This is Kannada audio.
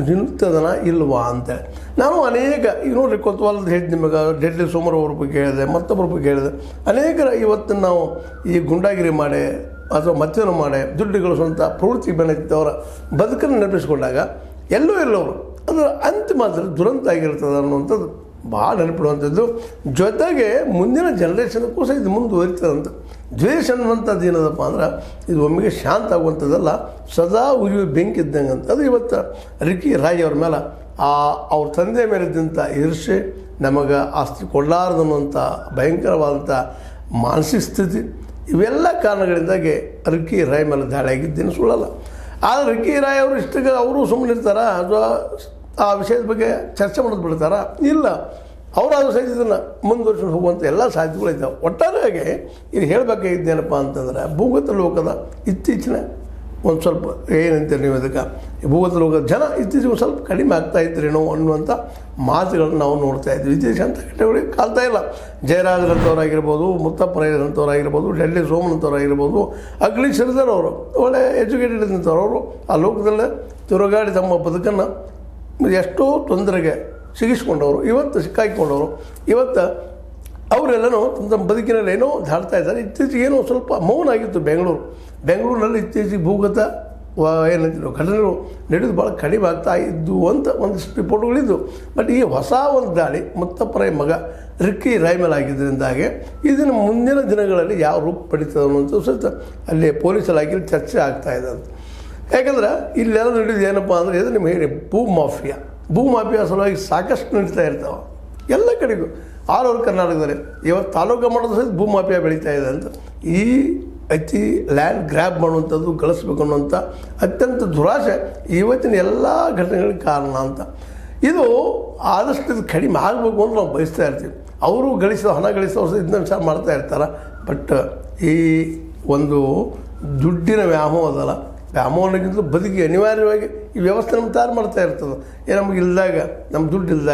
ನಿಲ್ತದನ ಇಲ್ವಾ ಅಂತೇಳಿ ನಾನು ಅನೇಕ ಈಗ ನೋಡ್ರಿ ಕೊತ್ವಾಲದ ಹೇಳಿ ನಿಮಗೆ ಡೆಡ್ಲಿ ಸೋಮವಾರ ಅವ್ರ ಬಗ್ಗೆ ಹೇಳಿದೆ, ಮತ್ತೊಬ್ಬರ ಬಗ್ಗೆ ಹೇಳಿದೆ. ಅನೇಕರ ಇವತ್ತು ನಾವು ಈ ಗುಂಡಾಗಿರಿ ಮಾಡಿ ಅಥವಾ ಮತ್ತೇನು ಮಾಡಿ ದುಡ್ಡು ಗಳಿಸುವಂಥ ಪ್ರವೃತ್ತಿ ಬೆನ್ನತ್ತಿದ್ದವರ ಬದುಕನ್ನು ನೆನಪಿಸ್ಕೊಂಡಾಗ ಎಲ್ಲವರು ಅದರ ಅಂತಿಮ ದುರಂತ ಆಗಿರ್ತದೆ ಅನ್ನುವಂಥದ್ದು ಭಾಳ ನೆನಪಿಡುವಂಥದ್ದು. ಜೊತೆಗೆ ಮುಂದಿನ ಜನ್ರೇಷನ್ಗೂ ಸಹ ಇದು ಮುಂದುವರಿತದಂತ. ದ್ವೇಷ ಅನ್ನುವಂಥದ್ದು ಏನದಪ್ಪ ಅಂದ್ರೆ ಇದು ಒಮ್ಮೆಗೆ ಶಾಂತ ಆಗುವಂಥದ್ದಲ್ಲ, ಸದಾ ಉರಿಯುವ ಬೆಂಕಿ ಇದ್ದಂಗೆ ಅಂತ. ಅದು ಇವತ್ತು ರಿಕ್ಕಿ ರಾಯ್ ಅವ್ರ ಮೇಲೆ ಅವ್ರ ತಂದೆ ಮೇಲಿದ್ದಂಥ ಈರ್ಷೆ, ನಮಗೆ ಆಸ್ತಿ ಕೊಡಲಾರ್ದನ್ನುವಂಥ ಭಯಂಕರವಾದಂಥ ಮಾನಸಿಕ ಸ್ಥಿತಿ, ಇವೆಲ್ಲ ಕಾರಣಗಳಿಂದಾಗಿ ರಿಕ್ಕಿ ರಾಯ್ ಮೇಲೆ ದಾಳಿ ಆಗಿದ್ದೇನು ಸುಳ್ಳಲ್ಲ. ಆದರೆ ರಿಕ್ಕಿ ರಾಯ್ ಅವರು ಇಷ್ಟಕ್ಕೆ ಅವರು ಸುಮ್ಮನಿರ್ತಾರ ಅಥವಾ ಆ ವಿಷಯದ ಬಗ್ಗೆ ಚರ್ಚೆ ಮಾಡೋದು ಬಿಡ್ತಾರ? ಇಲ್ಲ, ಅವರಾದರೂ ಸಹಿತ ಇದನ್ನು ಮುಂದುವರ್ಸ್ಕೊಂಡು ಹೋಗುವಂಥ ಎಲ್ಲ ಸಾಧ್ಯತೆಗಳಿದ್ದಾವೆ. ಒಟ್ಟಾರೆಯಾಗಿ ಇದು ಹೇಳಬೇಕಾಗಿದ್ದೇನಪ್ಪ ಅಂತಂದ್ರೆ ಭೂಗತ ಲೋಕದ ಇತ್ತೀಚಿನ ಒಂದು ಸ್ವಲ್ಪ ಏನಂತೀರಿ ನೀವು ಇದಕ್ಕೆ, ಭೂಗತ ಲೋಕದ ಜನ ಇತ್ತೀಚೆಗೆ ಒಂದು ಸ್ವಲ್ಪ ಕಡಿಮೆ ಆಗ್ತಾ ಇದ್ರೇನೋ ಅನ್ನುವಂಥ ಮಾತುಗಳನ್ನು ನಾವು ನೋಡ್ತಾ ಇದ್ವಿ. ಇತ್ತೀಚೆಗೆ ಅಂತ ಕಟ್ಟೆಗಳಿಗೆ ಕಾಲ್ತಾ ಇಲ್ಲ. ಜಯರಾಜರಂಥವ್ರಾಗಿರ್ಬೋದು, ಮುತ್ತಪ್ಪರಾಯರಂಥವ್ರಾಗಿರ್ಬೋದು, ಡೆಲ್ಲಿ ಸೋಮನಂಥವ್ರಾಗಿರ್ಬೋದು, ಅಗ್ಲಿ ಶ್ರೀಧರ್ ಅವರು ಒಳ್ಳೆ ಎಜುಕೇಟೆಡ್ ಇದ್ದಂಥವ್ರು ಆ ಲೋಕದಲ್ಲೇ ತಿರುಗಾಡಿ ತಮ್ಮ ಬದುಕನ್ನು ಎಷ್ಟೋ ತೊಂದರೆಗೆ ಸಿಗಿಸ್ಕೊಂಡವರು, ಇವತ್ತು ಸಿಕ್ಕಾಕಿಕೊಂಡವರು, ಇವತ್ತು ಅವರೆಲ್ಲನೂ ತಮ್ಮ ಬದುಕಿನಲ್ಲಿ ಏನೋ ದಾಡ್ತಾ ಇದ್ದಾರೆ. ಇತ್ತೀಚೆಗೆ ಏನೋ ಸ್ವಲ್ಪ ಮೌನ ಆಗಿತ್ತು ಬೆಂಗಳೂರಿನಲ್ಲಿ ಇತ್ತೀಚೆಗೆ ಭೂಗತ ಏನಂತೀವಿ ಘಟನೆಗಳು ನಡೆದು ಭಾಳ ಕಡಿಮೆ ಆಗ್ತಾ ಇದ್ದು ಅಂತ ಒಂದಿಷ್ಟು ರಿಪೋರ್ಟ್ಗಳಿದ್ದು. ಬಟ್ ಈ ಹೊಸ ಒಂದು ದಾಳಿ ಮುತ್ತಪ್ಪರಾಯ ಮಗ ರಿಕ್ಕಿ ರಾಯ್ ಮೇಲೆ ಆಗಿದ್ದರಿಂದಾಗಿ ಇದನ್ನು ಮುಂದಿನ ದಿನಗಳಲ್ಲಿ ಯಾವ ರೂಪ ಪಡೀತದೆ ಅನ್ನೋಂಥ ಸಹಿತ ಅಲ್ಲಿ ಪೊಲೀಸ್ ಇಲಾಖೆಯಲ್ಲಿ ಚರ್ಚೆ ಆಗ್ತಾಯಿದೆ ಅಂತ. ಯಾಕಂದ್ರೆ ಇಲ್ಲೆಲ್ಲ ನಡೆಯೋದು ಏನಪ್ಪ ಅಂದರೆ ಇದು ನಿಮ್ಗೆ ಹೇಳಿ ಭೂ ಮಾಫಿಯಾ ಸಲುವಾಗಿ ಸಾಕಷ್ಟು ನಡೀತಾ ಇರ್ತಾವೆ ಎಲ್ಲ ಕಡೆಗೂ. ಆಲ್ ಓವರ್ ಕರ್ನಾಟಕದಲ್ಲಿ ಇವತ್ತು ತಾಲೂಕು ಮಾಡೋದು ಸಹಿತ ಭೂ ಮಾಫಿಯಾ ಬೆಳೀತಾ ಇದೆ ಅಂತ. ಈ ಅತಿ ಲ್ಯಾಂಡ್ ಗ್ರ್ಯಾಬ್ ಮಾಡುವಂಥದ್ದು, ಗಳಿಸ್ಬೇಕು ಅನ್ನುವಂಥ ಅತ್ಯಂತ ದುರಾಶೆ ಇವತ್ತಿನ ಎಲ್ಲ ಘಟನೆಗಳಿಗೆ ಕಾರಣ ಅಂತ. ಇದು ಆದಷ್ಟು ಇದು ಕಡಿಮೆ ಆಗಬೇಕು ಅಂತ ನಾವು ಬಯಸ್ತಾ ಇರ್ತೀವಿ. ಅವರು ಹಣ ಗಳಿಸೋ ಇದನ್ನ ವಿಚಾರ ಮಾಡ್ತಾ ಇರ್ತಾರೆ. ಬಟ್ ಈ ಒಂದು ದುಡ್ಡಿನ ವ್ಯಾಮೋಹದಲ್ಲ, ವ್ಯಾಮೋಹನಕ್ಕಿಂತ ಬದುಕಿ ಅನಿವಾರ್ಯವಾಗಿ ಈ ವ್ಯವಸ್ಥೆ ನಮ್ಗೆ ತಯಾರು ಮಾಡ್ತಾ ಇರ್ತದೆ. ನಮಗೆ ಇಲ್ದಾಗ, ನಮ್ಮ ದುಡ್ಡು ಇಲ್ದಾಗ